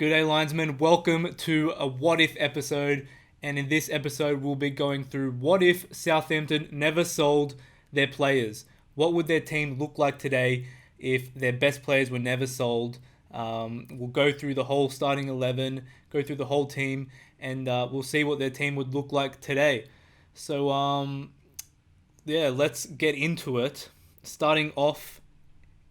Good day, linesmen. Welcome to a What If episode. And in this episode, we'll be going through what if Southampton never sold their players. What would their team look like today if their best players were never sold? We'll go through the whole starting 11, go through the whole team, and we'll see what their team would look like today. So, let's get into it. Starting off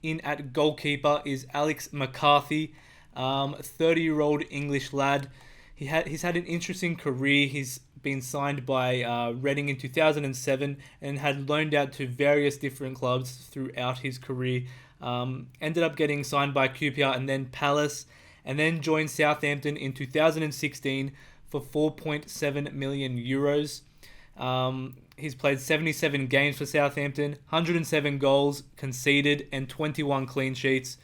in at goalkeeper is Alex McCarthy, 30-year-old English lad. He's had an interesting career. He's been signed by Reading in 2007 and had loaned out to various different clubs throughout his career. Ended up getting signed by QPR and then Palace, and then joined Southampton in 2016 for 4.7 million euros. He's played 77 games for Southampton, 107 goals conceded, and 21 clean sheets.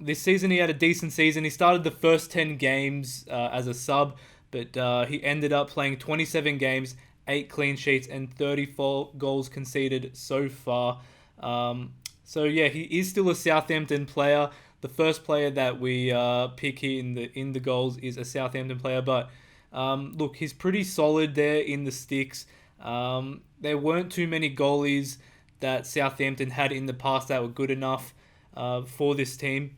This season he had a decent season. He started the first 10 games as a sub, but he ended up playing 27 games, 8 clean sheets, and 34 goals conceded so far. He is still a Southampton player. The first player that we pick here in the goals is a Southampton player, but look, he's pretty solid there in the sticks. There weren't too many goalies that Southampton had in the past that were good enough for this team.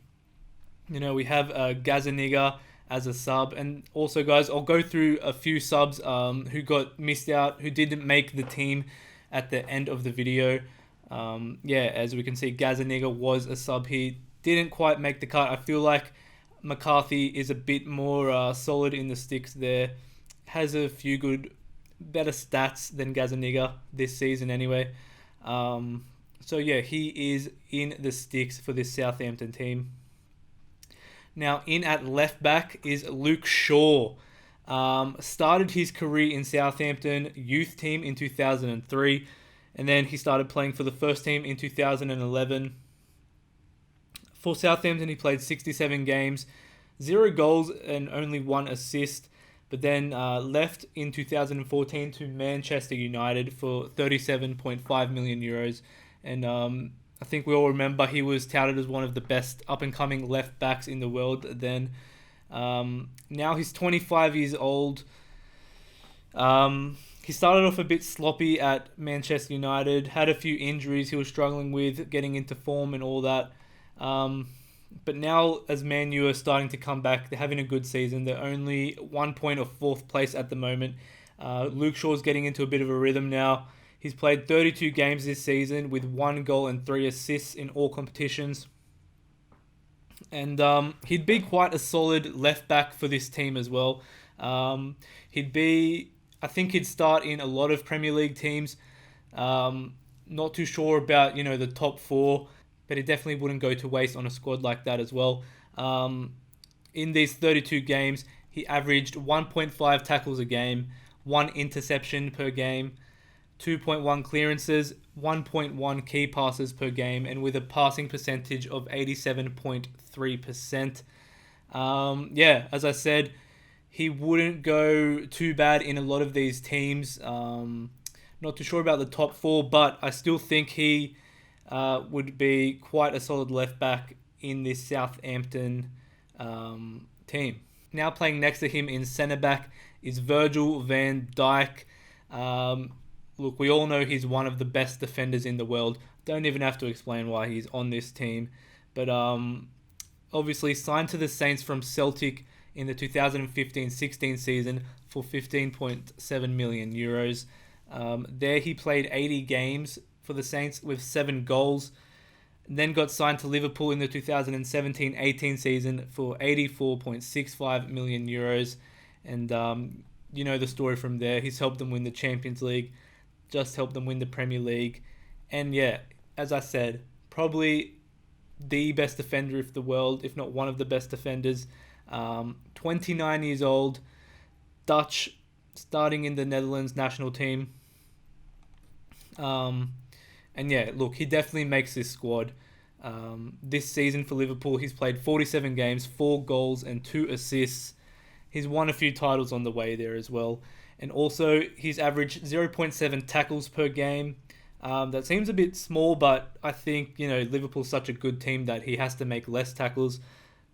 You know, we have Gazzaniga as a sub, and also, guys, I'll go through a few subs who got missed out, who didn't make the team at the end of the video. As we can see, Gazzaniga was a sub. He didn't quite make the cut. I feel like McCarthy is a bit more solid in the sticks there. Has a few better stats than Gazzaniga this season anyway. He is in the sticks for this Southampton team. Now, in at left back is Luke Shaw. Started his career in Southampton youth team in 2003, and then he started playing for the first team in 2011. For Southampton, he played 67 games, 0 goals and only 1 assist, but then left in 2014 to Manchester United for 37.5 million euros. And I think we all remember he was touted as one of the best up-and-coming left-backs in the world then. Now he's 25 years old. He started off a bit sloppy at Manchester United, had a few injuries he was struggling with, getting into form and all that. But now, as Man U are starting to come back, they're having a good season. They're only 1 point off 4th place at the moment. Luke Shaw's getting into a bit of a rhythm now. He's played 32 games this season with 1 goal and 3 assists in all competitions. And he'd be quite a solid left back for this team as well. I think he'd start in a lot of Premier League teams. Not too sure about, the top 4, but it definitely wouldn't go to waste on a squad like that as well. In these 32 games, he averaged 1.5 tackles a game, 1 interception per game, 2.1 clearances, 1.1 key passes per game, and with a passing percentage of 87.3%. As I said, he wouldn't go too bad in a lot of these teams. Not too sure about the top 4, but I still think he would be quite a solid left back in this Southampton team. Now playing next to him in centre back is Virgil van Dijk. Look, we all know he's one of the best defenders in the world. Don't even have to explain why he's on this team. But obviously signed to the Saints from Celtic in the 2015-16 season for 15.7 million euros. There he played 80 games for the Saints with 7 goals. Then got signed to Liverpool in the 2017-18 season for 84.65 million euros. And you know the story from there. He's helped them win the Champions League, just helped them win the Premier League. And as I said, probably the best defender of the world, if not one of the best defenders. 29 years old, Dutch, starting in the Netherlands national team. He definitely makes this squad. This season for Liverpool, he's played 47 games, 4 goals and 2 assists. He's won a few titles on the way there as well. And also, he's averaged 0.7 tackles per game. That seems a bit small, but I think, Liverpool's such a good team that he has to make less tackles.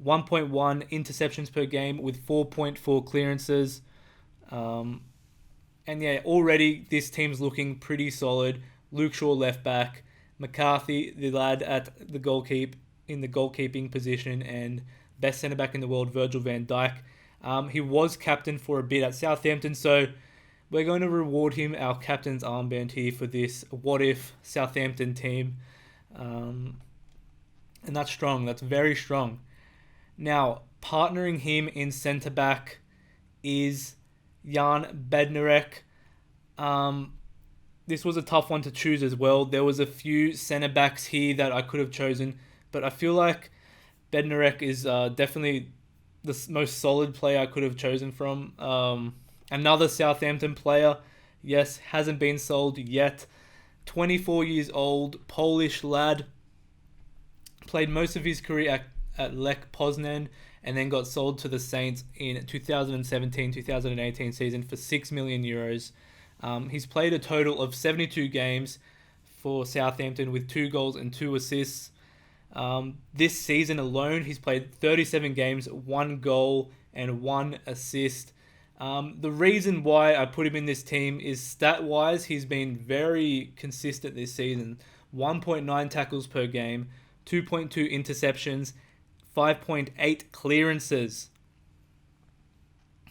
1.1 interceptions per game with 4.4 clearances. And yeah, already this team's looking pretty solid. Luke Shaw left back, McCarthy, the lad at the goalkeeping position, and best centre back in the world, Virgil van Dijk. He was captain for a bit at Southampton, so we're going to reward him our captain's armband here for this what if Southampton team. And that's strong. That's very strong. Now, partnering him in centre back is Jan Bednarek. This was a tough one to choose as well. There was a few centre backs here that I could have chosen, but I feel like Bednarek is definitely the most solid player I could have chosen from. Another Southampton player, yes, hasn't been sold yet. 24 years old, Polish lad. Played most of his career at Lech Poznan and then got sold to the Saints in 2017-2018 season for €6 million. He's played a total of 72 games for Southampton with 2 goals and 2 assists. This season alone, he's played 37 games, 1 goal and 1 assist. The reason why I put him in this team is stat-wise, he's been very consistent this season. 1.9 tackles per game, 2.2 interceptions, 5.8 clearances.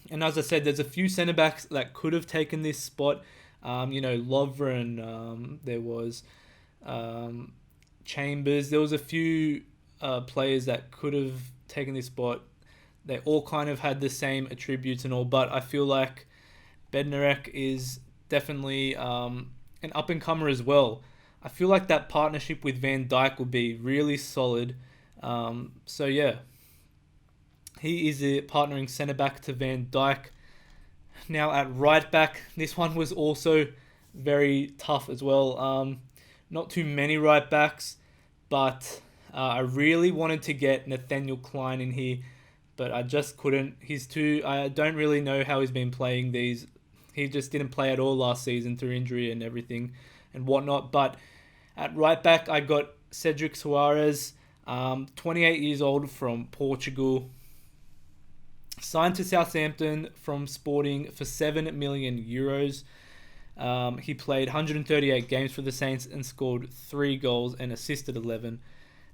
And as I said, there's a few centre-backs that could have taken this spot. Lovren, there was Chambers. There was a few players that could have taken this spot. They all kind of had the same attributes and all, but I feel like Bednarek is definitely an up-and-comer as well. I feel like that partnership with Van Dijk will be really solid. So yeah, he is a partnering centre-back to Van Dijk. Now at right-back, this one was also very tough as well. Not too many right-backs, but I really wanted to get Nathaniel Klein in here, but I just couldn't. I don't really know how he's been playing these. He just didn't play at all last season through injury and everything and whatnot. But at right back, I got Cedric Soares, 28 years old from Portugal. Signed to Southampton from Sporting for €7 million. He played 138 games for the Saints and scored 3 goals and assisted 11.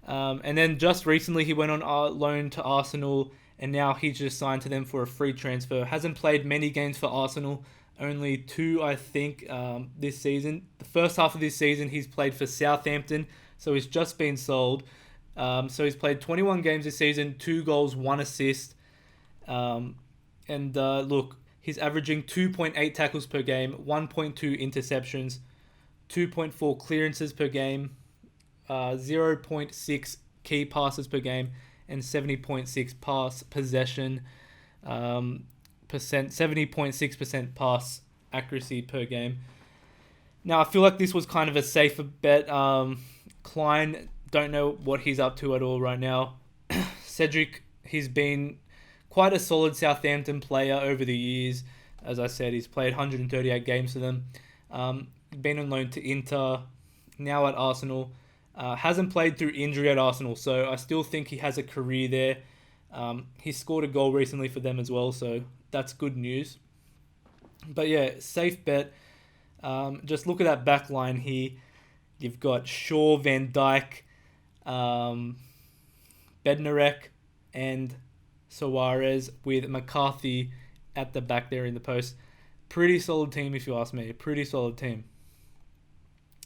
And then just recently he went on loan to Arsenal, and now he's just signed to them for a free transfer. Hasn't played many games for Arsenal, only 2 I think this season. The first half of this season he's played for Southampton, so he's just been sold. So he's played 21 games this season, 2 goals, 1 assist. Look, he's averaging 2.8 tackles per game, 1.2 interceptions, 2.4 clearances per game, 0.6 key passes per game, and 70.6 pass possession, 70.6% pass accuracy per game. Now, I feel like this was kind of a safer bet. Klein, don't know what he's up to at all right now. Cedric, he's been quite a solid Southampton player over the years. As I said, he's played 138 games for them. Been on loan to Inter, now at Arsenal. Hasn't played through injury at Arsenal, so I still think he has a career there. He scored a goal recently for them as well, so that's good news. But yeah, safe bet. Just look at that back line here. You've got Shaw, Van Dijk, Bednarek, and Soares with McCarthy at the back there in the post. Pretty solid team if you ask me. Pretty solid team.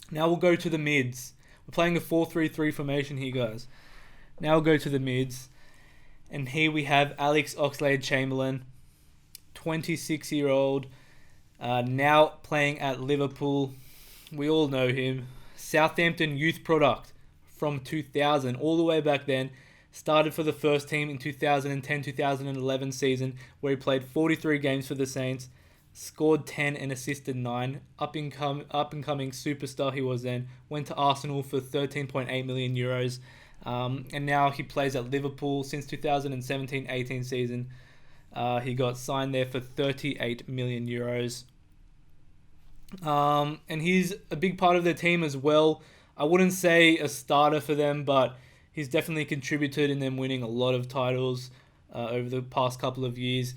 Now we'll go to the mids. We're playing a 4-3-3 formation here, guys. Now we'll go to the mids. And here we have Alex Oxlade Chamberlain, 26-year-old, now playing at Liverpool. We all know him. Southampton youth product from 2000, all the way back then. Started for the first team in 2010-2011 season, where he played 43 games for the Saints, scored 10 and assisted 9. Up-and-coming superstar he was then. Went to Arsenal for €13.8 million. And now he plays at Liverpool since 2017-18 season. He got signed there for €38 million. And he's a big part of their team as well. I wouldn't say a starter for them, but He's definitely contributed in them winning a lot of titles over the past couple of years.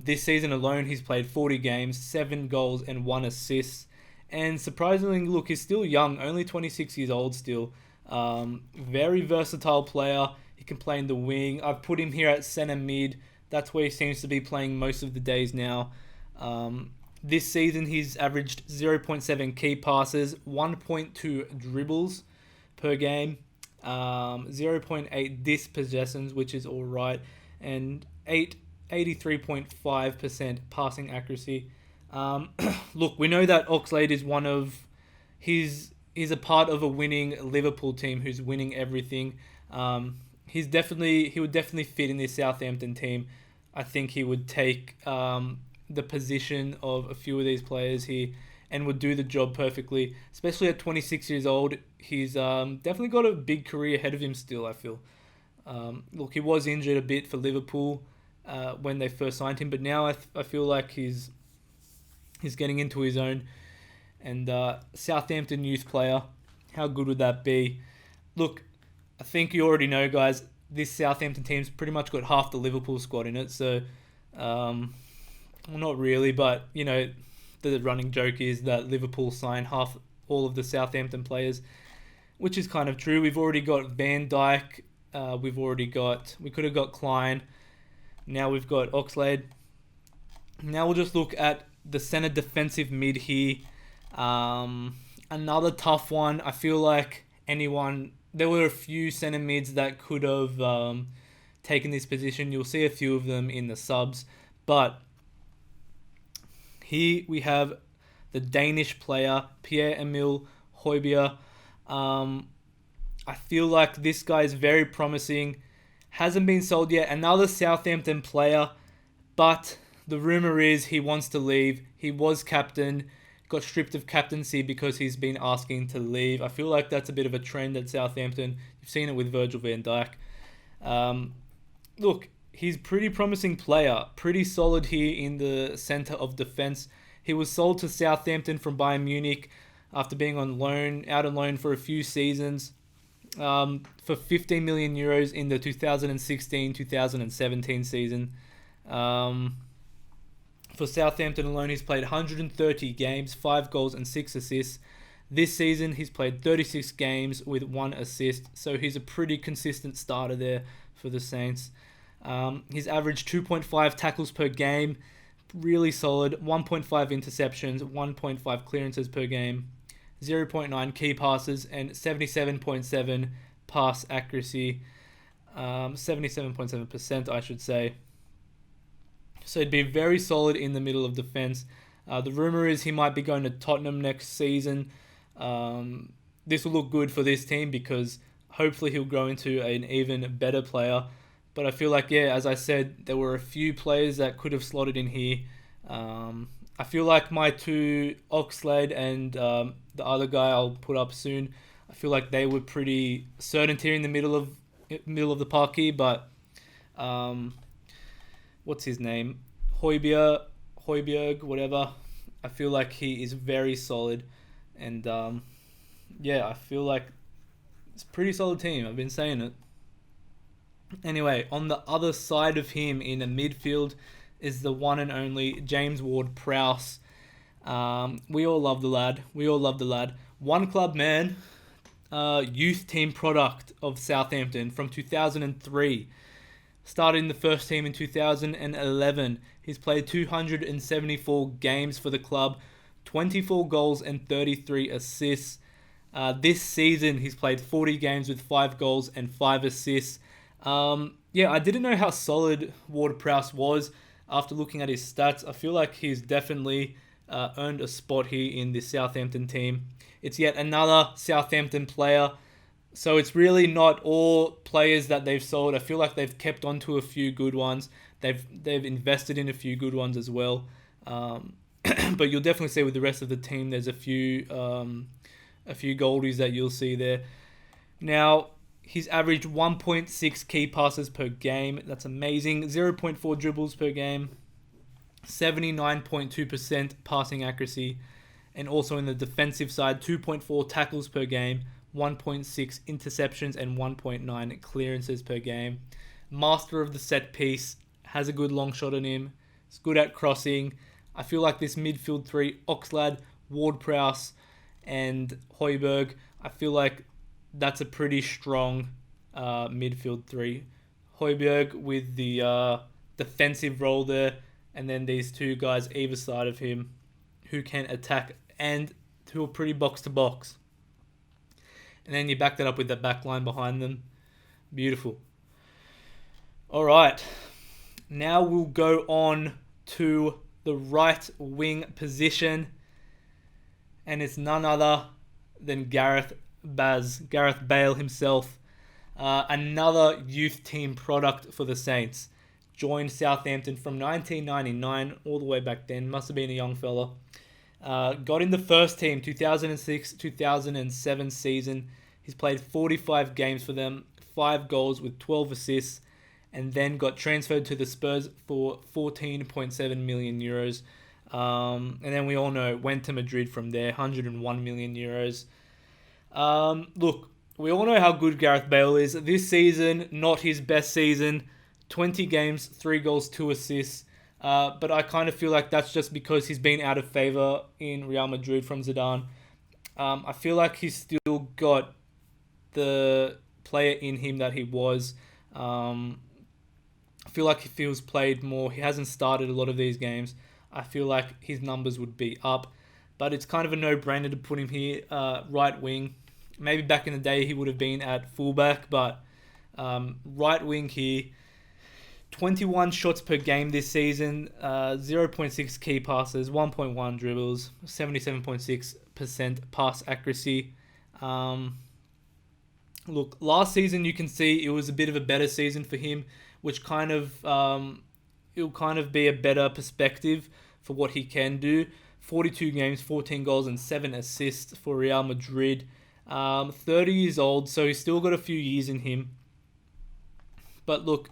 This season alone, he's played 40 games, 7 goals and 1 assist. And surprisingly, look, he's still young, only 26 years old still. Very versatile player. He can play in the wing. I've put him here at centre mid. That's where he seems to be playing most of the days now. This season, he's averaged 0.7 key passes, 1.2 dribbles per game, 0.8 dispossessions, which is all right, and 83.5% passing accuracy. Look, we know that Oxlade is one of he's a part of a winning Liverpool team who's winning everything. He would definitely fit in this Southampton team. I think he would take the position of a few of these players here and would do the job perfectly. Especially at 26 years old, he's definitely got a big career ahead of him still, I feel. Look, he was injured a bit for Liverpool when they first signed him, but now I feel like he's getting into his own. And Southampton youth player, how good would that be? Look, I think you already know, guys, this Southampton team's pretty much got half the Liverpool squad in it. So, well, not really, but, you know, the running joke is that Liverpool sign all of the Southampton players, which is kind of true. We've already got Van Dijk. We could have got Klein. Now we've got Oxlade. Now we'll just look at the centre defensive mid here. Another tough one. I feel like there were a few centre mids that could have taken this position. You'll see a few of them in the subs. But here we have the Danish player, PierreEmerick Aubameyang. I feel like this guy is very promising. Hasn't been sold yet. Another Southampton player, but the rumour is he wants to leave. He was captain, got stripped of captaincy because he's been asking to leave. I feel like that's a bit of a trend at Southampton. You've seen it with Virgil van Dijk. Look, he's a pretty promising player. Pretty solid here in the centre of defence. He was sold to Southampton from Bayern Munich after being out on loan for a few seasons. For 15 million euros in the 2016-2017 season. For Southampton alone, he's played 130 games, 5 goals and 6 assists. This season, he's played 36 games with 1 assist, so he's a pretty consistent starter there for the Saints. He's averaged 2.5 tackles per game, really solid, 1.5 interceptions, 1.5 clearances per game, 0.9 key passes, and 77.7 pass accuracy, 77.7% I should say. So he'd be very solid in the middle of defence. The rumour is he might be going to Tottenham next season. This will look good for this team because hopefully he'll grow into an even better player. But I feel like, yeah, as I said, there were a few players that could have slotted in here. I feel like my two, Oxlade and the other guy I'll put up soon, I feel like they were pretty certain here in the middle of the park here. But what's his name? Højbjerg, whatever. I feel like he is very solid. And yeah, I feel like it's a pretty solid team. I've been saying it. Anyway, on the other side of him in the midfield is the one and only James Ward-Prowse. We all love the lad. One club man, youth team product of Southampton from 2003. Started in the first team in 2011. He's played 274 games for the club, 24 goals and 33 assists. This season, he's played 40 games with 5 goals and 5 assists. Yeah, I didn't know how solid Ward-Prowse was after looking at his stats. I feel like he's definitely earned a spot here in this Southampton team. It's yet another Southampton player. So it's really not all players that they've sold. I feel like they've kept on to a few good ones. They've invested in a few good ones as well. But you'll definitely see with the rest of the team, there's a few goldies that you'll see there. Now, he's averaged 1.6 key passes per game. That's amazing. 0.4 dribbles per game. 79.2% passing accuracy. And also in the defensive side, 2.4 tackles per game. 1.6 interceptions, and 1.9 clearances per game. Master of the set piece, has a good long shot on him. He's good at crossing. I feel like this midfield three, Oxlade, Ward-Prowse, and Højbjerg, I feel like that's a pretty strong midfield three. Højbjerg with the defensive role there, and then these two guys either side of him who can attack and who are pretty box to box. And then you back that up with the back line behind them. Beautiful. All right. Now we'll go on to the right wing position. And it's none other than Gareth Bale himself. Another youth team product for the Saints. Joined Southampton from 1999 all the way back then. Must have been a young fella. Got in the first team 2006-2007 season. He's played 45 games for them, 5 goals with 12 assists, and then got transferred to the Spurs for 14.7 million euros. And then we all know went to Madrid from there, 101 million euros. Look, we all know how good Gareth Bale is. This season, not his best season. 20 games, 3 goals, 2 assists. But I kind of feel like that's just because he's been out of favour in Real Madrid from Zidane. I feel like he's still got the player in him that he was. I feel like if he was played more, he hasn't started a lot of these games. I feel like his numbers would be up. But it's kind of a no-brainer to put him here, right wing. Maybe back in the day he would have been at fullback, but right wing here. 21 shots per game this season, 0.6 key passes, 1.1 dribbles, 77.6% pass accuracy. Look, last season you can see it was a bit of a better season for him, which kind of it'll kind of be a better perspective for what he can do. 42 games, 14 goals and 7 assists for Real Madrid. 30 years old, so he's still got a few years in him. But look,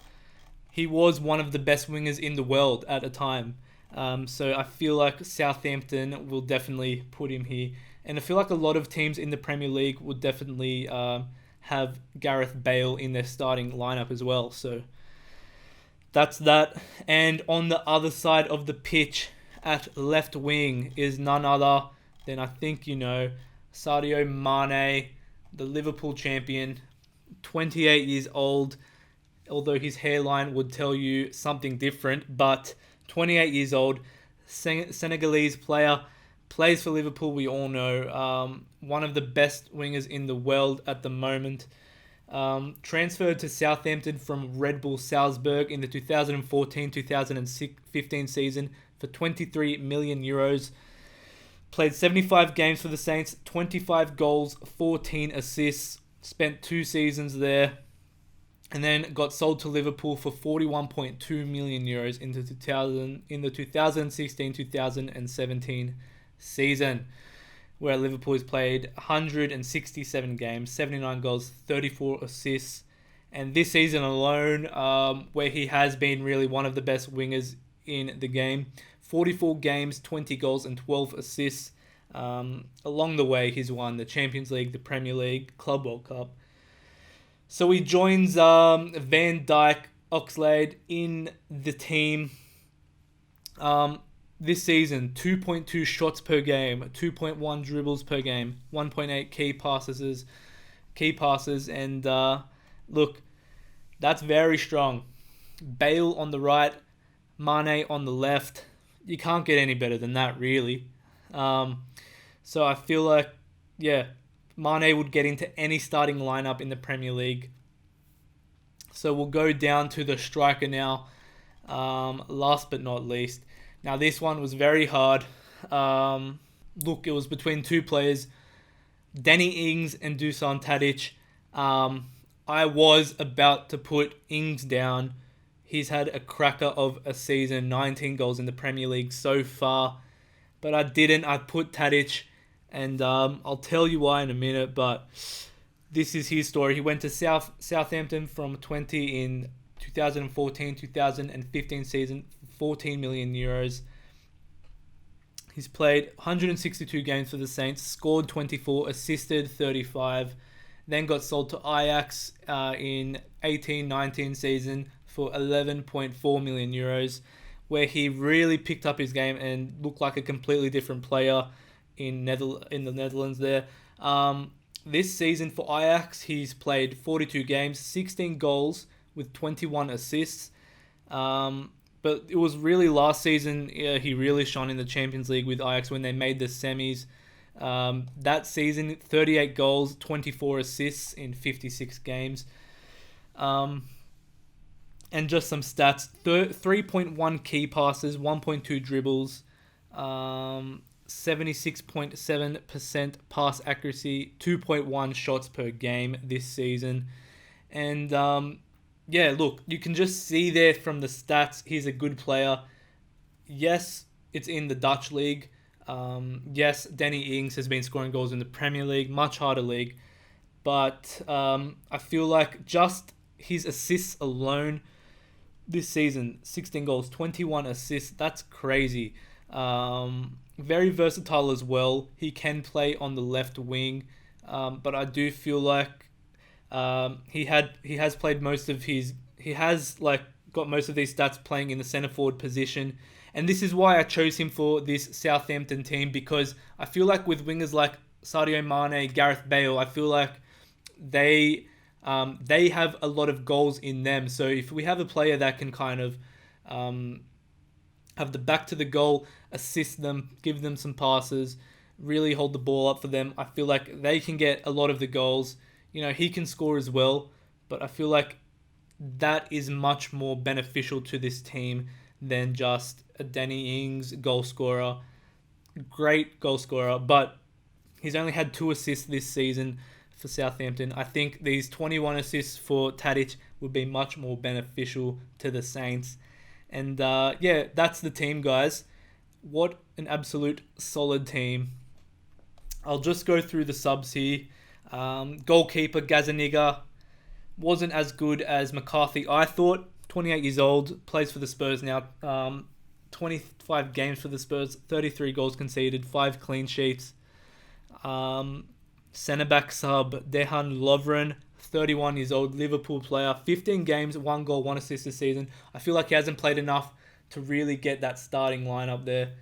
he was one of the best wingers in the world at a time. So I feel like Southampton will definitely put him here. And I feel like a lot of teams in the Premier League would definitely have Gareth Bale in their starting lineup as well. So that's that. And on the other side of the pitch at left wing is none other than, I think you know, Sadio Mane, the Liverpool champion, 28 years old. Although his hairline would tell you something different, but 28 years old, Senegalese player, plays for Liverpool, we all know. One of the best wingers in the world at the moment. Transferred to Southampton from Red Bull Salzburg in the 2014-2015 season for 23 million euros. Played 75 games for the Saints, 25 goals, 14 assists. Spent 2 seasons there. And then got sold to Liverpool for 41.2 million euros in the 2016-2017 season, where Liverpool has played 167 games, 79 goals, 34 assists. And this season alone, where he has been really one of the best wingers in the game, 44 games, 20 goals and 12 assists. Along the way, he's won the Champions League, the Premier League, Club World Cup. So he joins Van Dijk, Oxlade in the team. This season, 2.2 shots per game, 2.1 dribbles per game, 1.8 key passes, and look, that's very strong. Bale on the right, Mane on the left. You can't get any better than that, really. So I feel like, yeah, Mane would get into any starting lineup in the Premier League. So we'll go down to the striker now. Last but not least. Now this one was very hard. Look, it was between 2 players. Danny Ings and Dusan Tadic. I was about to put Ings down. He's had a cracker of a season. 19 goals in the Premier League so far. But I didn't. I put Tadic. And I'll tell you why in a minute, but this is his story. He went to Southampton from 20 in 2014-2015 season, 14 million euros. He's played 162 games for the Saints, scored 24, assisted 35. then got sold to Ajax in 18-19 season for 11.4 million euros, where he really picked up his game and looked like a completely different player in the Netherlands there. This season for Ajax, he's played 42 games, 16 goals with 21 assists. But it was really last season he really shone in the Champions League with Ajax when they made the semis. That season, 38 goals, 24 assists in 56 games. And just some stats, 3.1 key passes, 1.2 dribbles, 76.7% pass accuracy, 2.1 shots per game this season. And yeah, look, you can just see there from the stats, he's a good player. Yes, it's in the Dutch league. Yes, Danny Ings has been scoring goals in the Premier League, much harder league. But I feel like just his assists alone this season, 16 goals, 21 assists, that's crazy. Very versatile as well. He can play on the left wing, but I do feel like he has got most of these stats playing in the centre forward position, and this is why I chose him for this Southampton team, because I feel like with wingers like Sadio Mane, Gareth Bale, I feel like they have a lot of goals in them. So if we have a player that can kind of have the back to the goal, assist them, give them some passes, really hold the ball up for them, I feel like they can get a lot of the goals. He can score as well, but I feel like that is much more beneficial to this team than just a Danny Ings goal scorer. Great goal scorer, but he's only had 2 assists this season for Southampton. I think these 21 assists for Tadic would be much more beneficial to the Saints. And yeah, that's the team, guys. What an absolute solid team. I'll just go through the subs here. Goalkeeper Gazaniga wasn't as good as McCarthy, I thought. 28 years old, plays for the Spurs now. 25 games for the Spurs, 33 goals conceded, 5 clean sheets. Centre back sub Dejan Lovren, 31 years old, Liverpool player, 15 games, 1 goal, 1 assist this season. I feel like he hasn't played enough to really get that starting lineup there,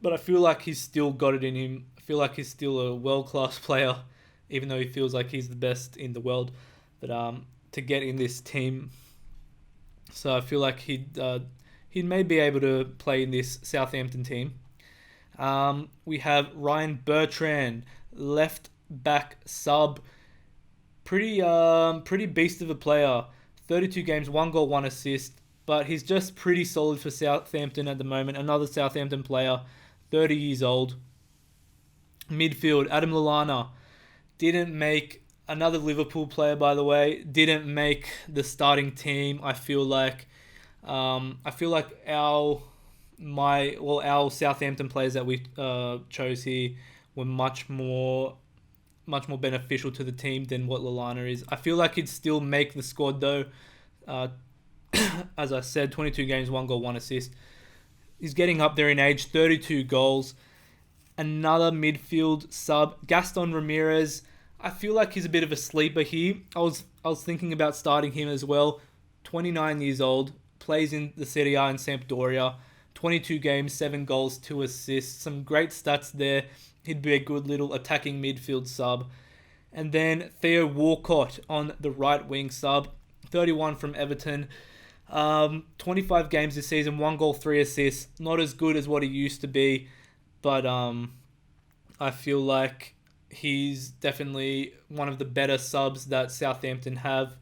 but I feel like he's still got it in him. I feel like he's still a world-class player, even though he feels like he's the best in the world. But to get in this team, so I feel like he may be able to play in this Southampton team. We have Ryan Bertrand, left back sub, pretty beast of a player. 32 games, 1 goal, 1 assist, but he's just pretty solid for Southampton at the moment. Another Southampton player, 30 years old. Midfield, Adam Lallana, didn't make, another Liverpool player by the way, didn't make the starting team. I feel like our Southampton players that we chose here were much more beneficial to the team than what Lallana is. I feel like he'd still make the squad though. As I said, 22 games, 1 goal, 1 assist. He's getting up there in age, 32 goals. Another midfield sub, Gaston Ramirez. I feel like he's a bit of a sleeper here. I was thinking about starting him as well. 29 years old, plays in the Serie A in Sampdoria. 22 games, 7 goals, 2 assists. Some great stats there. He'd be a good little attacking midfield sub. And then Theo Walcott on the right wing sub. 31 from Everton. 25 games this season, 1 goal, 3 assists. Not as good as what he used to be. But I feel like he's definitely one of the better subs that Southampton have.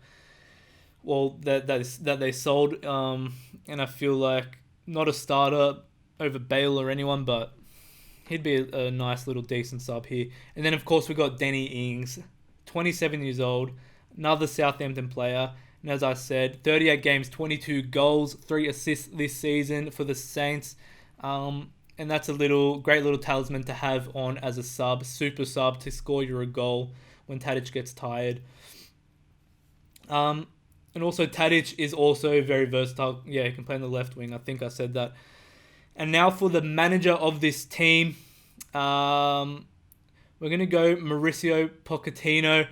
Well, that they sold. And I feel like not a starter over Bale or anyone, but he'd be a nice little decent sub here. And then, of course, we got Danny Ings, 27 years old, another Southampton player. And as I said, 38 games, 22 goals, 3 assists this season for the Saints. And that's a great little talisman to have on as a sub, super sub, to score you a goal when Tadic gets tired. And also Tadic is also very versatile. Yeah, he can play on the left wing. I think I said that. And now for the manager of this team. We're going to go Mauricio Pochettino.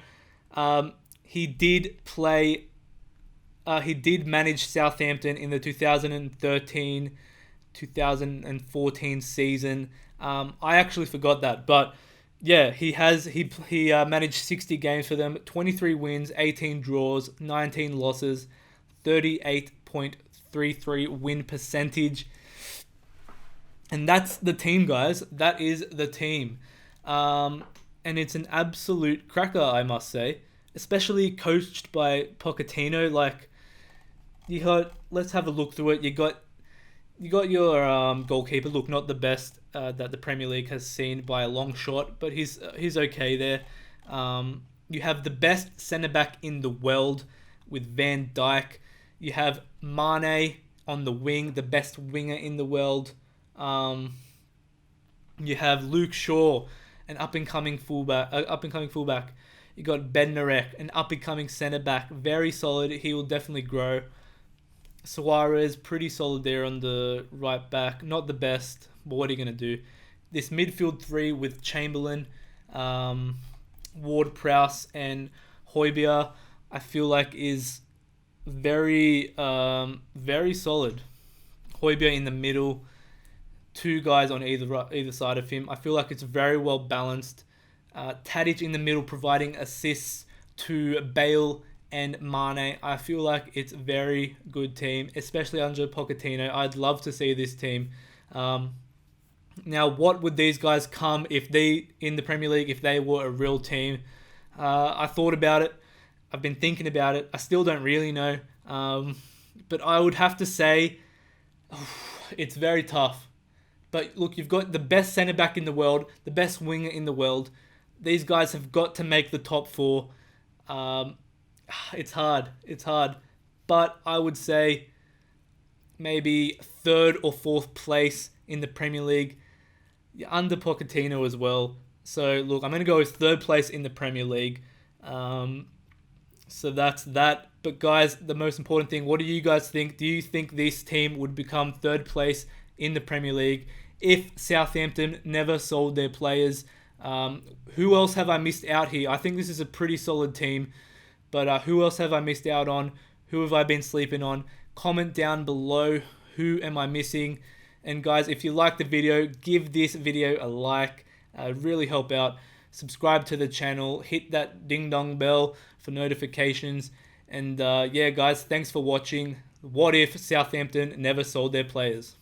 He did play. He did manage Southampton in the 2013-2014 season. I actually forgot that, but yeah, he has. He managed 60 games for them, 23 wins, 18 draws, 19 losses, 38.33 win percentage. And that's the team, guys. That is the team. And it's an absolute cracker, I must say. Especially coached by Pochettino. Like, let's have a look through it. You got your goalkeeper. Look, not the best that the Premier League has seen by a long shot, but he's okay there. You have the best centre back in the world with Van Dijk. You have Mane on the wing, the best winger in the world. You have Luke Shaw, an up and coming fullback. You got Bednarek, an up and coming centre back, very solid. He will definitely grow. Suarez, pretty solid there on the right back. Not the best, but what are you going to do? This midfield three with Chamberlain, Ward-Prowse, and Højbjerg, I feel like is very, very solid. Højbjerg in the middle, two guys on either side of him. I feel like it's very well balanced. Tadic in the middle providing assists to Bale and Mane. I feel like it's a very good team, especially under Pochettino. I'd love to see this team. Now, what would these guys come if they in the Premier League if they were a real team? I thought about it. I've been thinking about it. I still don't really know. But I would have to say it's very tough. But look, you've got the best centre back in the world, the best winger in the world. These guys have got to make the top four. It's hard. But I would say maybe third or fourth place in the Premier League. You're under Pochettino as well. So look, I'm going to go with third place in the Premier League. So that's that. But guys, the most important thing, what do you guys think? Do you think this team would become third place in the Premier League if Southampton never sold their players? Who else have I missed out here? I think this is a pretty solid team. But who else have I missed out on? Who have I been sleeping on? Comment down below. Who am I missing? And guys, if you like the video, give this video a like. Really help out. Subscribe to the channel. Hit that ding dong bell for notifications. And yeah, guys, thanks for watching. What if Southampton never sold their players?